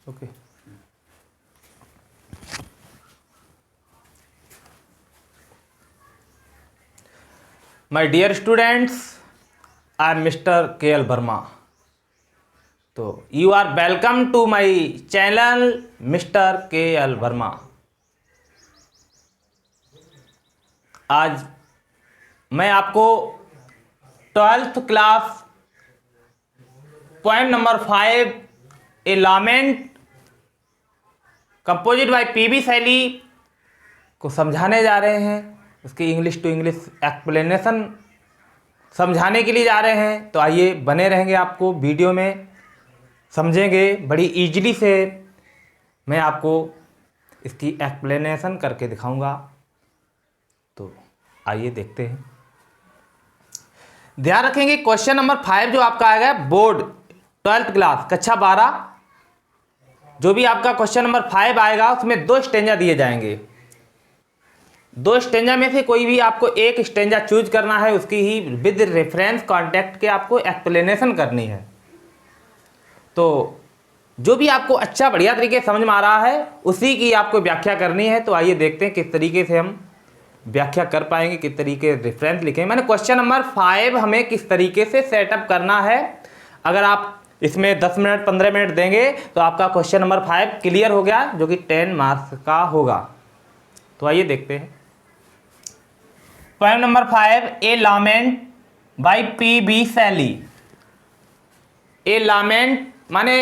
Okay. My dear students, I am mister K L. Verma. तो you are welcome to my channel mister K L. Verma. आज मैं आपको 12th class poem number 5 a lament composed by P B. Shelley को समझाने जा रहे हैं। उसकी इंग्लिश टू इंग्लिश एक्सप्लेनेशन समझाने के लिए जा रहे हैं। तो आइए बने रहेंगे, आपको वीडियो में समझेंगे बड़ी इजीली से। मैं आपको इसकी एक्सप्लेनेशन करके दिखाऊंगा। तो आइए देखते हैं। ध्यान रखेंगे क्वेश्चन नंबर 5 जो आपका आएगा बोर्ड 12th क्लास कक्षा 12, जो भी आपका क्वेश्चन नंबर 5 आएगा उसमें 2 स्टेंजा दिए जाएंगे। 2 स्टेंजा में से कोई भी आपको एक स्टेंजा चूज करना है, उसकी ही विद रेफरेंस कॉन्टेक्ट के आपको एक्सप्लेनेशन करनी है। तो जो भी आपको अच्छा बढ़िया तरीके से समझ में आ रहा है उसी की आपको व्याख्या करनी है। तो आइए देखते हैं किस तरीके से हम व्याख्या कर पाएंगे, किस तरीके रेफरेंस लिखेंगे। मैंने क्वेश्चन नंबर 5 हमें किस तरीके से सेटअप करना है, अगर आप इसमें 10 मिनट 15 मिनट देंगे तो आपका क्वेश्चन नंबर 5 क्लियर हो गया, जो कि 10 मार्क्स का होगा। तो आइए देखते हैं। Poem number 5 a लामेंट bye P B. शैली। ए लामेंट माने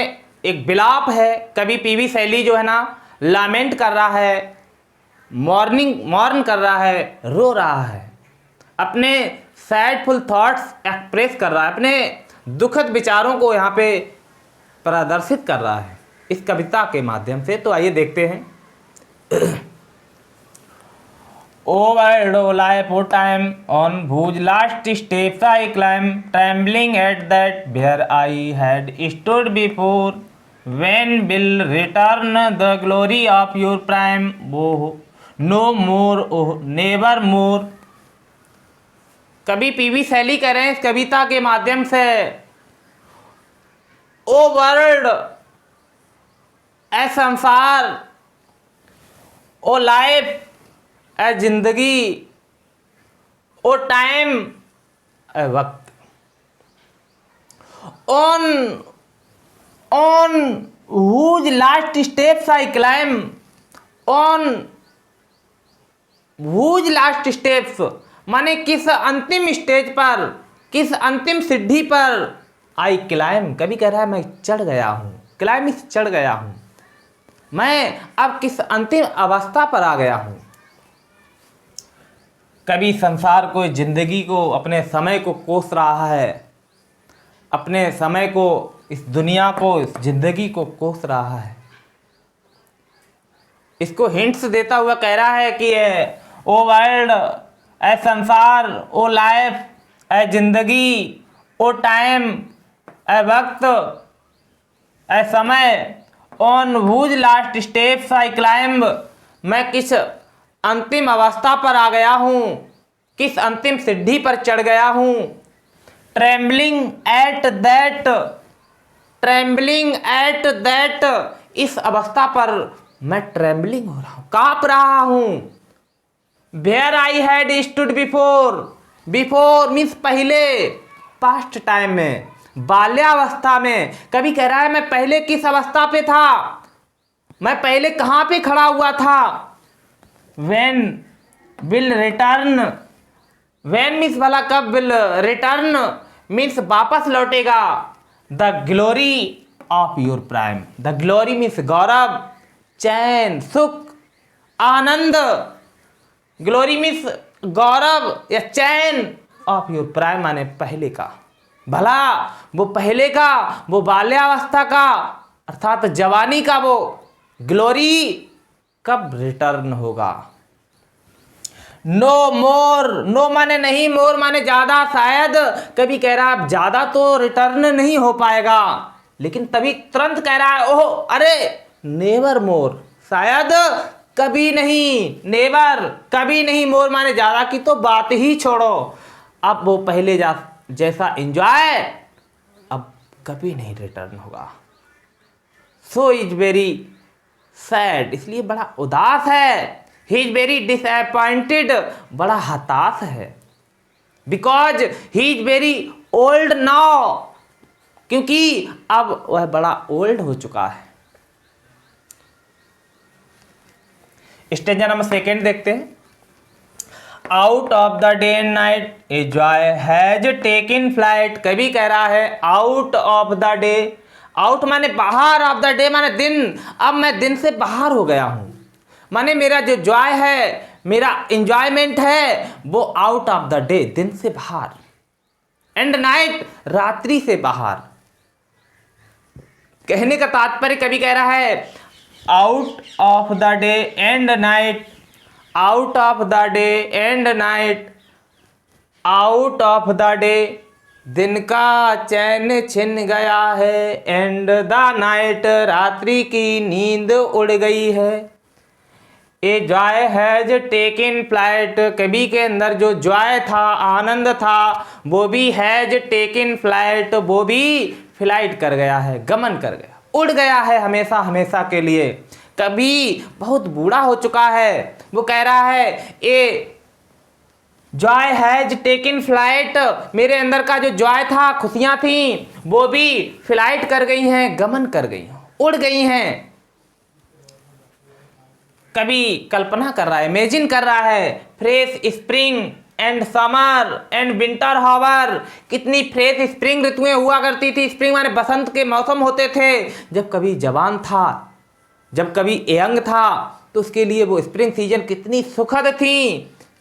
एक विलाप है। कवि पी.बी. शैली जो है ना, लामेंट कर रहा है, मॉर्न कर रहा है, रो रहा है, अपने सैडफुल थॉट्स एक्सप्रेस कर रहा है, अपने दुखद विचारों को यहाँ पे प्रदर्शित कर रहा है इस कविता के माध्यम से। तो आइए देखते हैं। Over life for time on whose last steps I climb, trembling at that where I had stood before. When will return the glory of your prime? Oh, no more, oh, never more. कवि PB. शैली कह रहे हैं इस कविता के माध्यम से, ओ world, ए संसार, ओ लाइफ, ए जिंदगी, ओ टाइम, ए वक्त, on whose last steps I climb, on whose last steps माने किस अंतिम स्टेज पर, किस अंतिम सीढ़ी पर आई क्लाइम, कभी कह रहा है मैं चढ़ गया हूं, क्लाइमिस चढ़ गया हूं, मैं अब किस अंतिम अवस्था पर आ गया हूं। कभी संसार को, जिंदगी को, अपने समय को कोस रहा है, अपने समय को, इस दुनिया को, इस जिंदगी को कोस रहा है। इसको हिंट्स देता हुआ कह रहा है कि ओ वर्ल्ड, ए संसार, ओ लाइफ, ए जिंदगी, ओ टाइम, ए वक्त, ए समय, on whose last steps I climb, मैं किस अंतिम अवस्था पर आ गया हूं, किस अंतिम सीढ़ी पर चढ़ गया हूं। Trembling at that, trembling at that, इस अवस्था पर मैं ट्रेम्बलिंग हो रहा हूं, कांप रहा हूं। Where I had stood before, before means पहले, पास्ट टाइम में, बाल्यावस्था में। कभी कह रहा है मैं पहले किस अवस्था पे था, मैं पहले कहां पे खड़ा हुआ था। When will return, when means भला कब, will return मीन्स वापस लौटेगा। The glory of your prime, the glory means गौरव, चैन, सुख, आनंद। ग्लोरी मीन्स गौरव या चैन, ऑफ योर प्राइम माने पहले का। भला वो पहले का, वो बाल्यावस्था का अर्थात जवानी का वो ग्लोरी कब रिटर्न होगा। नो मोर, नो माने नहीं, मोर माने ज्यादा। शायद कभी कह रहा है ज्यादा तो रिटर्न नहीं हो पाएगा, लेकिन तभी तुरंत कह रहा है ओह अरे नेवर मोर, शायद कभी नहीं, नेवर कभी नहीं। मोर माने ज्यादा की तो बात ही छोड़ो, अब वो पहले जैसा एंजॉय अब कभी नहीं रिटर्न होगा। सो इज वेरी सैड, इसलिए बड़ा उदास है। ही इज वेरी डिसअपॉइंटेड, बड़ा हताश है। Because he is very old now, क्योंकि अब वह बड़ा ओल्ड हो चुका है। स्टेंजा नंबर सेकेंड देखते हैं। Out of the day and night a joy has taken flight. कभी कह रहा है out of the day, out माने बाहर, ऑफ द डे माने दिन, अब मैं दिन से बाहर हो गया हूं, माने मेरा जो जॉय है, मेरा इंजॉयमेंट है, वो आउट ऑफ द डे, दिन से बाहर, एंड नाइट, रात्रि से बाहर। कहने का तात्पर्य कभी कह रहा है out of the day and night, out of the day and night, out of the day, दिन का चैन छिन गया है, एंड द नाइट, रात्रि की नींद उड़ गई है। A joy has taken flight, कभी के अंदर जो जॉय था, आनंद था, वो भी हैज टेकन फ्लाइट, वो भी फ्लाइट कर गया है, गमन कर गया, उड़ गया है हमेशा हमेशा के लिए। कभी बहुत बूढ़ा हो चुका है, वो कह रहा है a joy has taken flight, मेरे अंदर का जो जॉय था, खुशियां थी, वो भी फ्लाइट कर गई हैं, गमन कर गई हैं, उड़ गई हैं। कभी कल्पना कर रहा है, इमेजिन कर रहा है, fresh spring and summer and winter hoar, कितनी फ्रेश स्प्रिंग ऋतुएं हुआ करती थी। स्प्रिंग माने बसंत के मौसम होते थे, जब कभी जवान था, जब कभी यंग था, तो उसके लिए वो स्प्रिंग सीजन कितनी सुखद थी,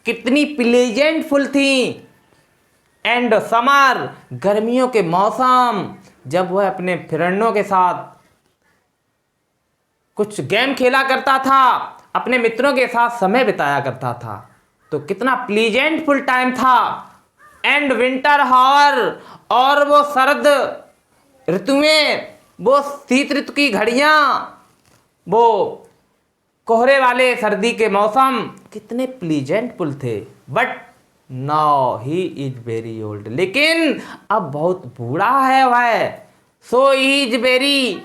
कितनी प्लेजेंटफुल थी। एंड समर, गर्मियों के मौसम, जब वह अपने फ्रेंडों के साथ कुछ गेम खेला करता था, अपने मित्रों के साथ समय बिताया करता था, तो कितना प्लीजेंटफुल टाइम था। एंड विंटर हावर, और वो सर्द ऋतुएं, वो शीत ऋतु की घड़ियां, वो कोहरे वाले सर्दी के मौसम कितने प्लीजेंटफुल थे। But now he is very old, लेकिन अब बहुत बूढ़ा है वह। So he is very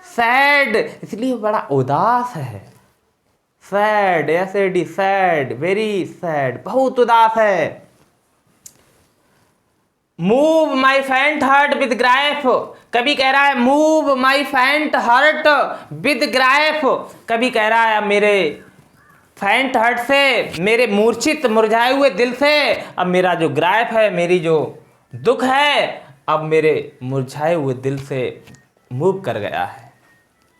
sad, इसलिए बड़ा उदास है। Sad, S A D, sad, very sad, बहुत उदास है। Move my faint heart with grief, कभी कह रहा है move my faint heart with grief, कभी कह रहा है मेरे फैंट हर्ट से, मेरे मूर्छित मुरझाए हुए दिल से, अब मेरा जो ग्राइफ है, मेरी जो दुख है, अब मेरे मुरझाए हुए दिल से मूव कर गया है।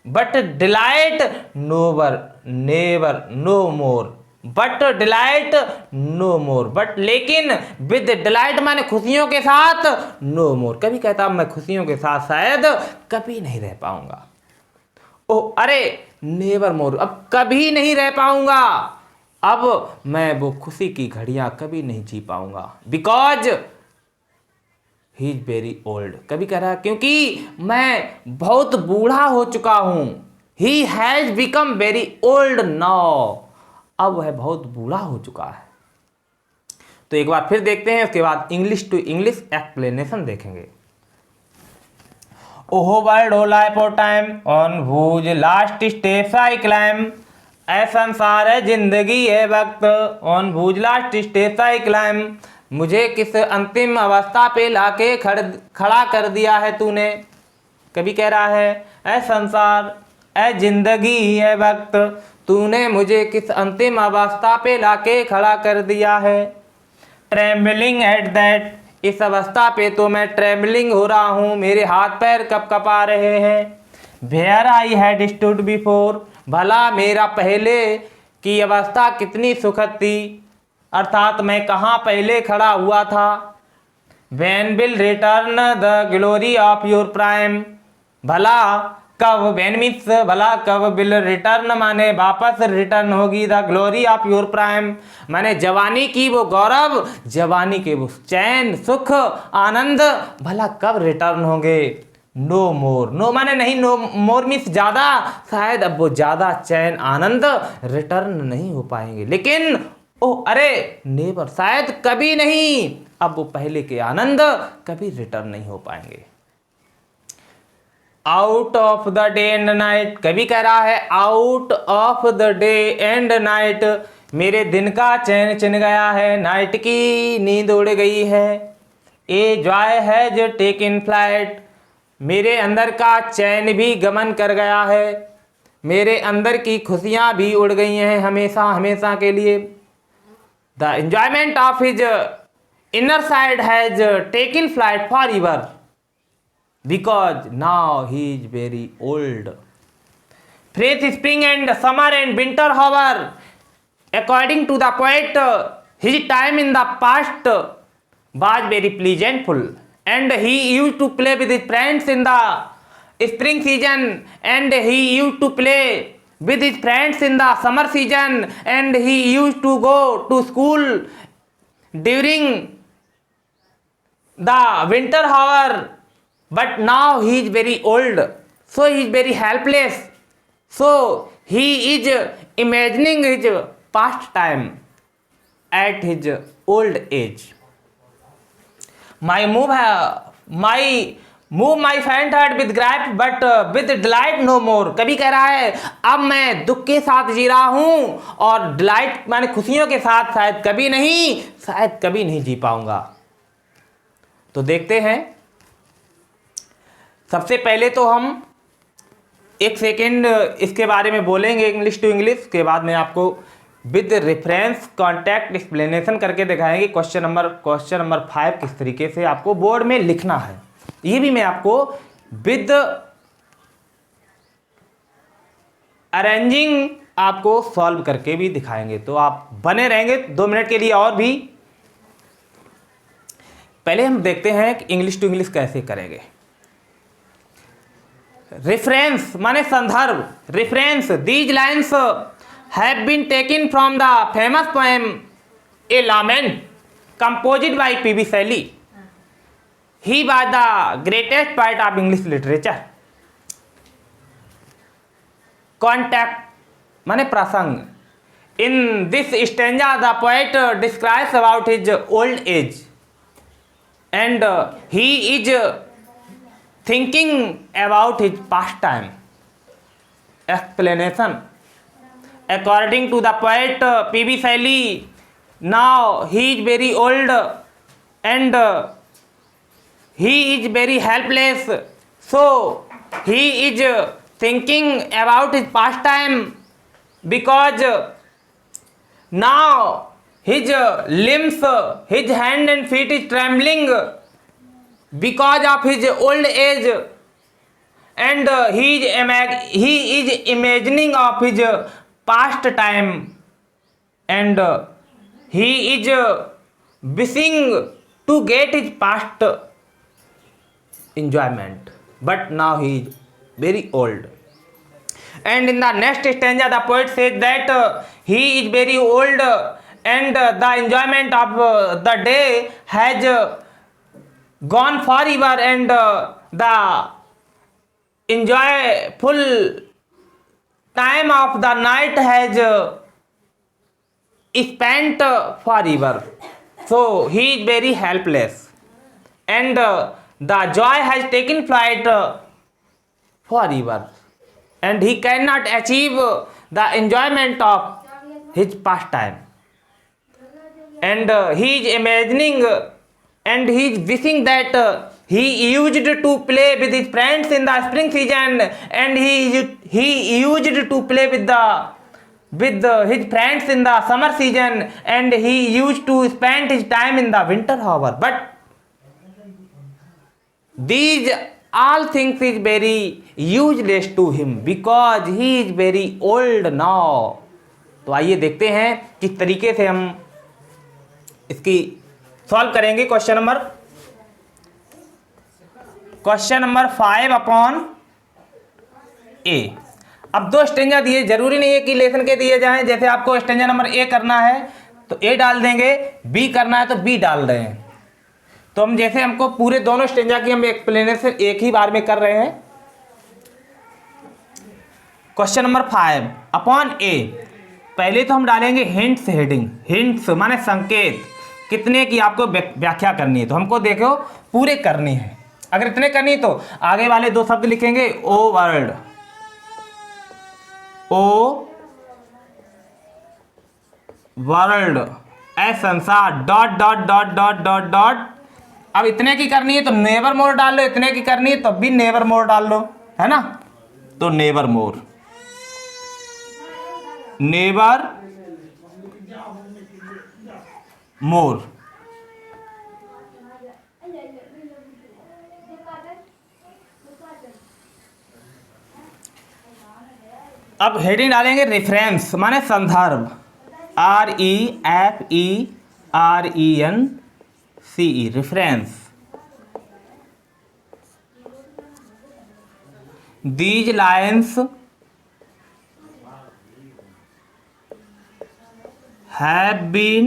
बट डिलाइट नोवर never no more, but delight no more, but लेकिन विद डिलाइट माने खुशियों के साथ, नो मोर, कभी कहता मैं खुशियों के साथ शायद कभी नहीं रह पाऊंगा। ओ अरे नेवर मोर, अब कभी नहीं रह पाऊंगा, अब मैं वो खुशी की घड़ियां कभी नहीं जी पाऊंगा। Because he is very old, कभी कह रहा है क्योंकि मैं बहुत बूढ़ा हो चुका हूं। He has become very old now, अब वह बहुत बूढ़ा हो चुका है। तो एक बार फिर देखते हैं, उसके बाद इंग्लिश टू इंग्लिश एक्सप्लेनेशन देखेंगे। ओहो वर्ल्ड ओ लाइफ और time on whose last steps I climb, ऐ संसार है जिंदगी है वक्त, on whose last steps I climb, मुझे किस अंतिम अवस्था पे लाके खड़ा कर दिया है तूने। कभी कह रहा है ऐ संसार, ऐ जिंदगी है वक्त, तूने मुझे किस अंतिम अवस्था पे लाके खड़ा कर दिया है। ट्रेम्बलिंग एट दैट, इस अवस्था पे तो मैं ट्रेम्बलिंग हो रहा हूँ, मेरे हाथ पैर कँपा रहे हैं। Where I had stood before, भला मेरा पहले की अवस्था कितनी सुखद थी, अर्थात मैं कहाँ पहले खड़ा हुआ था। When will return the glory of your prime, भला कब, when means भला कब, will return माने वापस रिटर्न होगी, the glory of your prime माने जवानी की वो गौरव, जवानी के वो चैन सुख आनंद, भला कब रिटर्न होंगे। नो मोर, नो माने नहीं, नो मोर मीन्स ज्यादा, शायद अब वो ज्यादा चैन आनंद रिटर्न नहीं हो पाएंगे। लेकिन ओ अरे नेवर, शायद कभी नहीं, अब वो पहले के आनंद कभी रिटर्न नहीं हो पाएंगे। Out of the day and night, कभी कह रहा है out of the day and night, मेरे दिन का चैन छिन गया है, नाइट की नींद उड़ गई है। A joy has taken flight, मेरे अंदर का चैन भी गमन कर गया है, मेरे अंदर की खुशियां भी उड़ गई हैं हमेशा हमेशा के लिए। The enjoyment of his inner side has taken flight for ever, because now he is very old. Phrase spring and summer and winter, however, according to the poet, his time in the past was very pleasantful, and he used to play with his friends in the spring season, and he used to play with his friends in the summer season, and he used to go to school during the winter hour. But now he is very old, so he is very helpless, so he is imagining his past time at his old age. My move my faint heart with grief but with delight no more, कभी कह रहा है अब मैं दुख के साथ जी रहा हूं और डिलाइट माने खुशियों के साथ शायद कभी नहीं जी पाऊंगा। तो देखते हैं, सबसे पहले तो हम एक सेकेंड इसके बारे में बोलेंगे इंग्लिश टू इंग्लिश, के बाद में आपको विद रेफरेंस कॉन्टैक्ट एक्सप्लेनेशन करके दिखाएंगे क्वेश्चन नंबर 5 किस तरीके से आपको बोर्ड में लिखना है। ये भी मैं आपको विद अरेंजिंग आपको सॉल्व करके भी दिखाएंगे, तो आप बने रहेंगे 2 मिनट के लिए और भी। पहले हम देखते हैं कि इंग्लिश टू इंग्लिश कैसे करेंगे। रेफरेंस माने संदर्भ, reference, these lines have been taken from the famous poem a lament composed by P B. Shelley. He was the greatest poet of English literature. Context माने प्रसंग, in this stanza the poet describes about his old age and he is thinking about his pastime. Explanation. According to the poet P.B. Shelley, now he is very old and he is very helpless, so he is thinking about his pastime because now his limbs, his hand and feet is trembling because of his old age, and he is imagining of his past time, and he is wishing to get his past enjoyment, but now he is very old. And in the next stanza the poet says that he is very old and the enjoyment of the day has gone forever, and the enjoyful time of the night has spent forever, so he is very helpless, and the joy has taken flight forever, and he cannot achieve the enjoyment of his pastime, and he is imagining and he is wishing that he used to play with his friends in the spring season, and he used to play with his friends in the summer season, and he used to spend his time in the winter hour, but these all things is very useless to him because he is very old now. तो आइए देखते हैं किस तरीके से हम इसकी solve करेंगे। क्वेश्चन नंबर 5 अपॉन ए। अब 2 स्टेंजा दिए, जरूरी नहीं है कि लेसन के दिए जाएं। जैसे आपको स्टेंजा नंबर ए करना है तो ए डाल देंगे, बी करना है तो बी डाल रहे हैं। तो हम जैसे हमको पूरे दोनों स्टेंजा की हम एक्सप्लेनेशन एक ही बार में कर रहे हैं। क्वेश्चन नंबर 5 अपॉन ए। पहले तो हम डालेंगे हिंट्स हेडिंग। हिंट्स माने संकेत, कितने की आपको व्याख्या करनी है, तो हमको देखो पूरे करनी है। अगर इतने करनी तो आगे वाले दो शब्द लिखेंगे ओ वर्ल्ड, ओ वर्ल्ड, ए संसार, dot dot dot dot dot dot. अब इतने की करनी है तो नेवर मोर डाल लो, इतने की करनी है तब भी नेवर मोर डाल लो, है ना। तो नेवर मोर, नेवर मोर। अब हेडिंग डालेंगे रेफरेंस माने संदर्भ, REFERENCE, reference. These lines have been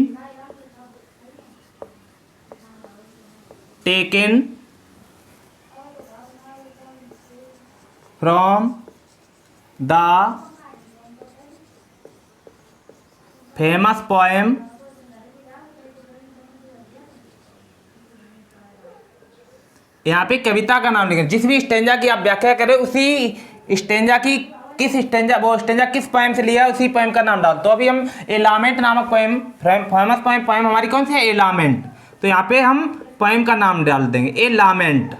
taken from the famous poem यहाँ पे कविता का नाम लिखें। जिस भी स्टेंजा की आप व्याख्या करें उसी स्टेंजा की किस स्टेंजा, वो स्टेंजा किस पोएम से लिया है उसी पोएम का नाम डाल। तो अभी हम एलामेंट नामक पोएम, फेमस पोएम, पोएम हमारी कौन सी है, एलामेंट। तो यहाँ पे हम पोएम का नाम डाल देंगे एलामेंट,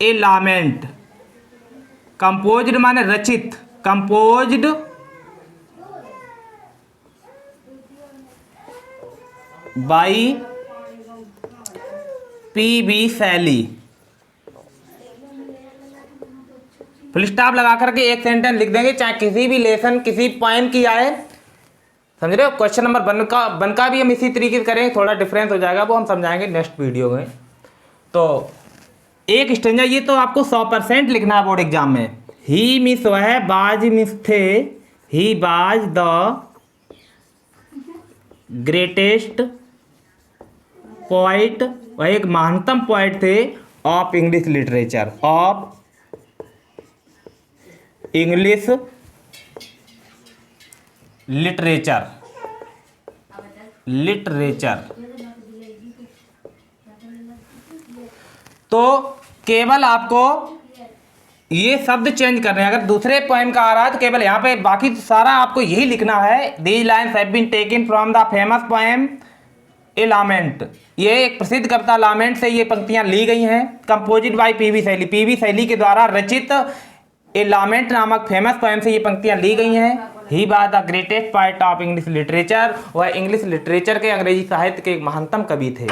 एलामेंट। कंपोज्ड माने रचित, कंपोज्ड बाई PB शैली। फुल स्टॉप लगा करके एक सेंटेंस लिख देंगे, चाहे किसी भी लेसन किसी पोएम की आए, समझ रहे हो। क्वेश्चन नंबर वन का भी हम इसी तरीके से करेंगे, थोड़ा डिफरेंस हो जाएगा, वो हम समझाएंगे नेक्स्ट वीडियो में। तो एक स्टेंजा ये तो आपको 100% लिखना है बोर्ड एग्जाम में। ही मिस वह, बाज मिस थे, ही बाज द ग्रेटेस्ट पोइट, वह एक महानतम पोइट थे of English literature, of English literature, literature. तो केवल आपको ये शब्द चेंज करने हैं। अगर दूसरे पोएम का आ रहा है तो केवल यहाँ पे, बाकी सारा आपको यही लिखना है। These lines have been taken from the famous poem a lament. ये एक प्रसिद्ध कविता लामेंट से ये पंक्तियां ली गई हैं। कंपोजिट बाय PB शैली, PB शैली के द्वारा रचित ए लामेंट नामक फेमस पोएम से ये पंक्तियां ली गई हैं। ही was the greatest poet of English literature, वह इंग्लिश लिटरेचर के, अंग्रेजी साहित्य के एक महानतम कवि थे।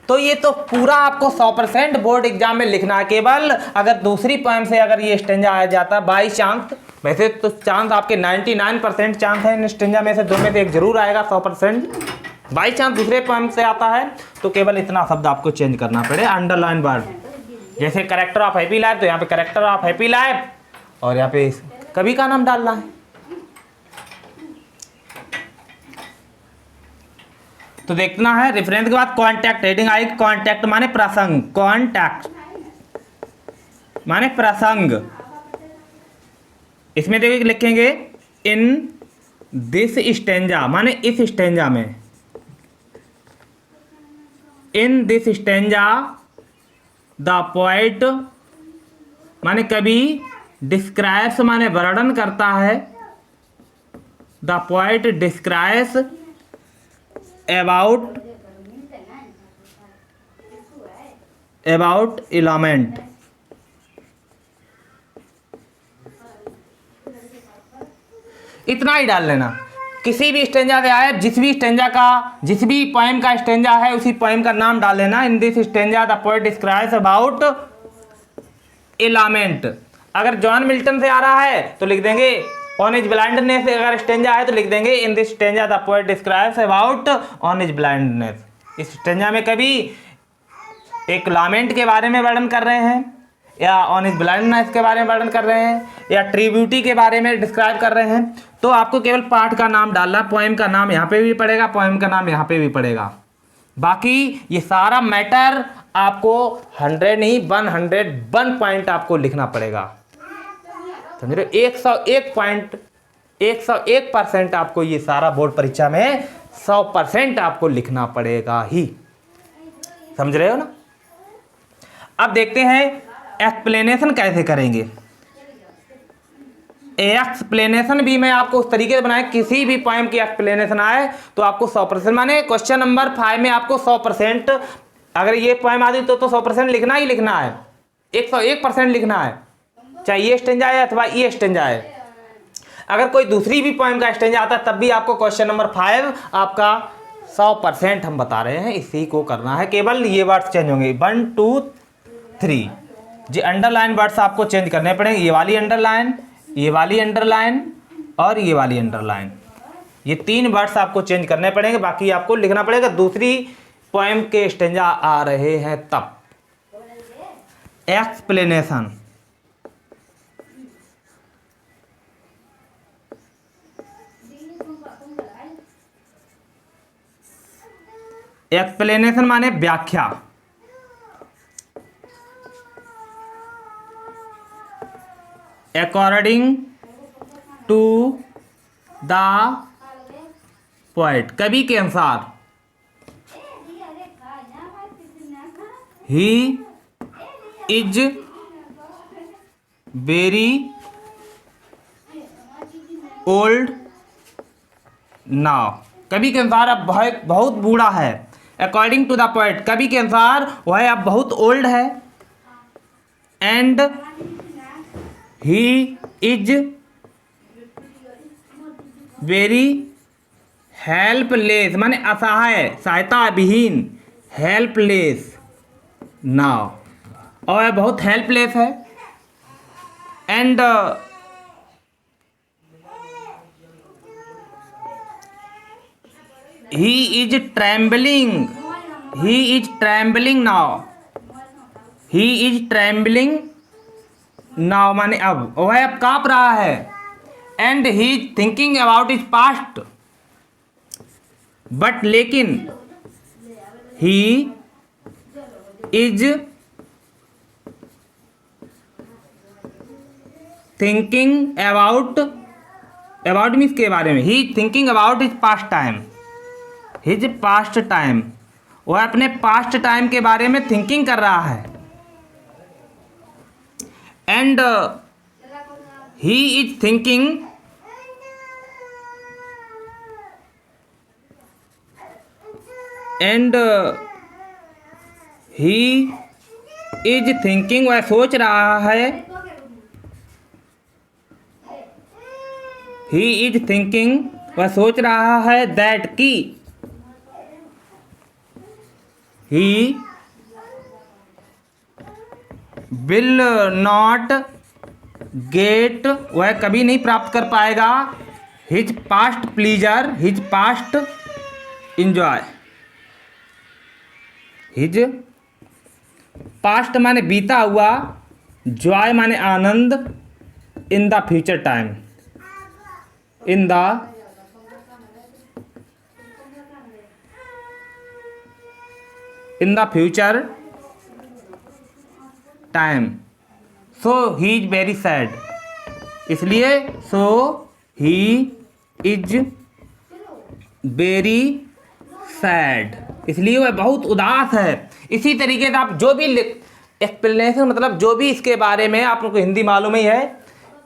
तो ये तो पूरा आपको 100% बोर्ड एग्जाम में लिखना है। केवल अगर दूसरी पोएम से अगर ये स्टेंजा आ जाता बाई चांस, वैसे तो चांस आपके 99% चांस है इन स्टेंजा में से दो में से एक जरूर आएगा 100%। बाई चांस दूसरे पोएम से आता है तो केवल इतना शब्द आपको चेंज करना पड़े, अंडरलाइन वर्ड। जैसे करेक्टर ऑफ हैप्पी लाइफ, तो यहाँ पे करेक्टर ऑफ हैप्पी लाइफ और यहाँ पे कवि का नाम डालना है। तो देखना है रेफरेंस के बाद कॉन्टैक्ट, हेडिंग आई कॉन्टैक्ट माने प्रसंग, कॉन्टैक्ट माने प्रसंग। इसमें देखिए लिखेंगे इन दिस स्टेंजा माने इस स्टेंजा में, इन दिस स्टेंजा द पोएट माने कवि, डिस्क्राइब्स माने वर्णन करता है, द पोएट डिस्क्राइब्स अबाउट एलामेंट। इतना ही डाल लेना। किसी भी स्टेंजा से आए, जिस भी स्टेंजा का, जिस भी पोएम का स्टेंजा है उसी पोएम का नाम डाल लेना। In this stanza the poet describes about a lament. अगर जॉन मिल्टन से आ रहा है तो लिख देंगे ऑन हिज ब्लाइंडनेस। अगर स्टेंजा है तो लिख देंगे इन this stanza the poet describes about on his blindness. इस स्टेंजा में कभी एक लामेंट के बारे में वर्णन कर रहे हैं, या ऑन हिज ब्लाइंडनेस के बारे में वर्णन कर रहे हैं, या ट्रिब्यूटी के बारे में डिस्क्राइब कर रहे हैं। तो आपको केवल पार्ट का नाम डालना, पोएम का नाम यहाँ पे भी पड़ेगा, पोएम का नाम यहाँ पे भी पड़ेगा। बाकी ये सारा मैटर आपको 100 नहीं 101 पॉइंट आपको लिखना पड़ेगा, समझ रहे हो। 101 पॉइंट, 101% आपको ये सारा बोर्ड परीक्षा में 100% आपको लिखना पड़ेगा ही। समझ रहे हो ना। अब देखते हैं एक्सप्लेनेशन कैसे करेंगे। एक्सप्लेनेशन भी मैं आपको उस तरीके से बनाया, किसी भी पोएम की एक्सप्लेनेशन आए तो आपको 100% माने क्वेश्चन नंबर 5 में आपको 100%, अगर ये पोएम आती तो 100% लिखना ही लिखना है, 101% लिखना है, चाहे ये स्टेंजा आए अथवा ये स्टेंजा आए। अगर कोई दूसरी भी पोएम का स्टेंजा आता है तब भी आपको क्वेश्चन नंबर 5 आपका 100% हम बता रहे हैं, इसी को करना है। केवल ये वर्ड्स चेंज होंगे, 1 2 3। जी अंडरलाइन वर्ड्स आपको चेंज करने पड़ेंगे, ये वाली अंडरलाइन, ये वाली अंडरलाइन और ये वाली अंडरलाइन, ये 3 वर्ड्स आपको चेंज करने पड़ेंगे। बाकी आपको लिखना पड़ेगा दूसरी पोएम के स्टेंजा आ रहे हैं तब। एक्सप्लेनेशन, एक्सप्लेनेशन माने व्याख्या। अकॉर्डिंग टू द पोएट, कवि के अनुसार। ही इज वेरी ओल्ड नाउ, कवि के अनुसार अब बहुत बूढ़ा है। अकॉर्डिंग टू द पोएट, कवि के अनुसार वह अब बहुत ओल्ड है। And he is very helpless, माने असहाय, सहायता विहीन, हेल्पलेस नाउ, और वह बहुत हेल्पलेस है। And he is trembling, he is trembling now, he is trembling now माने अब वह अब कांप रहा है। and he is thinking about his past, but लेकिन he is thinking about means के बारे में, he is thinking about his past time, his past time, वह अपने पास्ट टाइम के बारे में थिंकिंग कर रहा है। And he is thinking, and he is thinking, वह सोच रहा है। ही इज थिंकिंग, वह सोच रहा है दैट की he will not get, वह कभी नहीं प्राप्त कर पाएगा his past pleasure, his past enjoy, his past माने बीता हुआ, joy माने आनंद, in the future time, in the future time, so he is very sad, इसलिए so he is very sad, इसलिए वह बहुत उदास है। इसी तरीके से आप जो भी एक्सप्लेनेशन, मतलब जो भी इसके बारे में आप लोग को हिंदी मालूम ही है,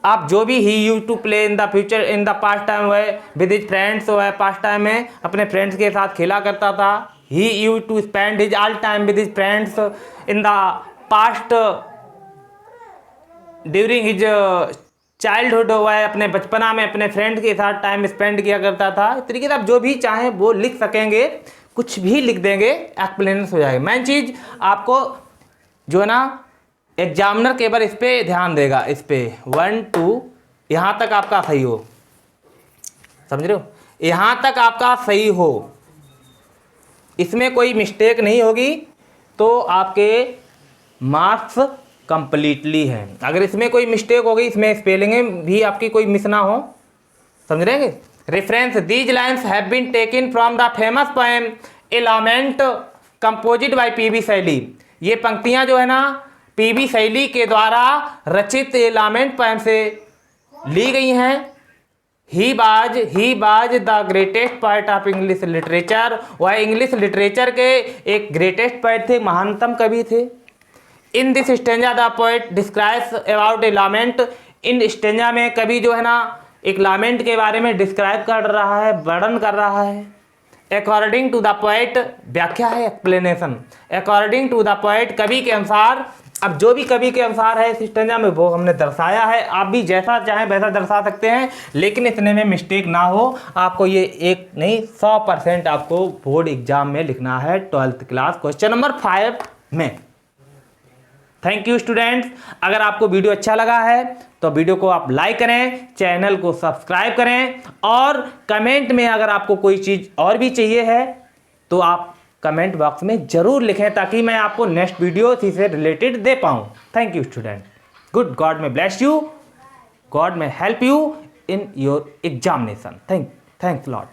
आप जो भी he used to play in the future, in the past time, वह विद हिज फ्रेंड्स, वह पास्ट टाइम में अपने फ्रेंड्स के साथ खेला करता था। He used to spend his all time with his friends in the past, during his childhood, वह अपने बचपना में अपने फ्रेंड के साथ टाइम स्पेंड किया करता था। इस तरीके से आप जो भी चाहें वो लिख सकेंगे, कुछ भी लिख देंगे, एक्सप्लेनेशन हो जाएगा। मेन चीज़ आपको जो है ना, एग्जामिनर केवल इस पर ध्यान देगा, इस पर 1 2 यहाँ तक आपका सही हो, समझ रहे हो, यहाँ तक आपका सही हो, इसमें कोई मिस्टेक नहीं होगी तो आपके मार्क्स कंप्लीटली हैं। अगर इसमें कोई मिस्टेक होगी, इसमें स्पेलिंग भी आपकी कोई मिस ना हो, समझ रहे हैं। Reference, these lines have been taken from the famous poem a lament composite by P B. Shelley. ये पंक्तियां जो है ना पी.बी. शैली के द्वारा रचित ए लैमेंट पोएम से ली गई हैं। He was the greatest poet of English literature, वह इंग्लिश लिटरेचर के एक ग्रेटेस्ट पोएट थे, महानतम कवि थे। In this stanza the poet describes about a lament, इन स्टेंजा में कवि जो है ना एक लामेंट के बारे में डिस्क्राइब कर रहा है, वर्णन कर रहा है। अकॉर्डिंग टू द पोएट, व्याख्या है explanation, according to the poet, कवि के अनुसार। अब जो भी कवि के अनुसार है इस स्टेंजा में वो हमने दर्शाया है, आप भी जैसा चाहें वैसा दर्शा सकते हैं, लेकिन इतने में मिस्टेक ना हो। आपको ये एक नहीं 100% आपको बोर्ड एग्जाम में लिखना है 12th क्लास क्वेश्चन नंबर 5 में। Thank you students. अगर आपको वीडियो अच्छा लगा है तो वीडियो को आप लाइक करें, चैनल को सब्सक्राइब करें, और कमेंट में अगर आपको कोई चीज़ और भी चाहिए है तो आप कमेंट बॉक्स में ज़रूर लिखें, ताकि मैं आपको नेक्स्ट वीडियो इसी से रिलेटेड दे पाऊँ। Thank you student. Good, God में ब्लेस यू, गॉड में help you in your examination. Thanks lot.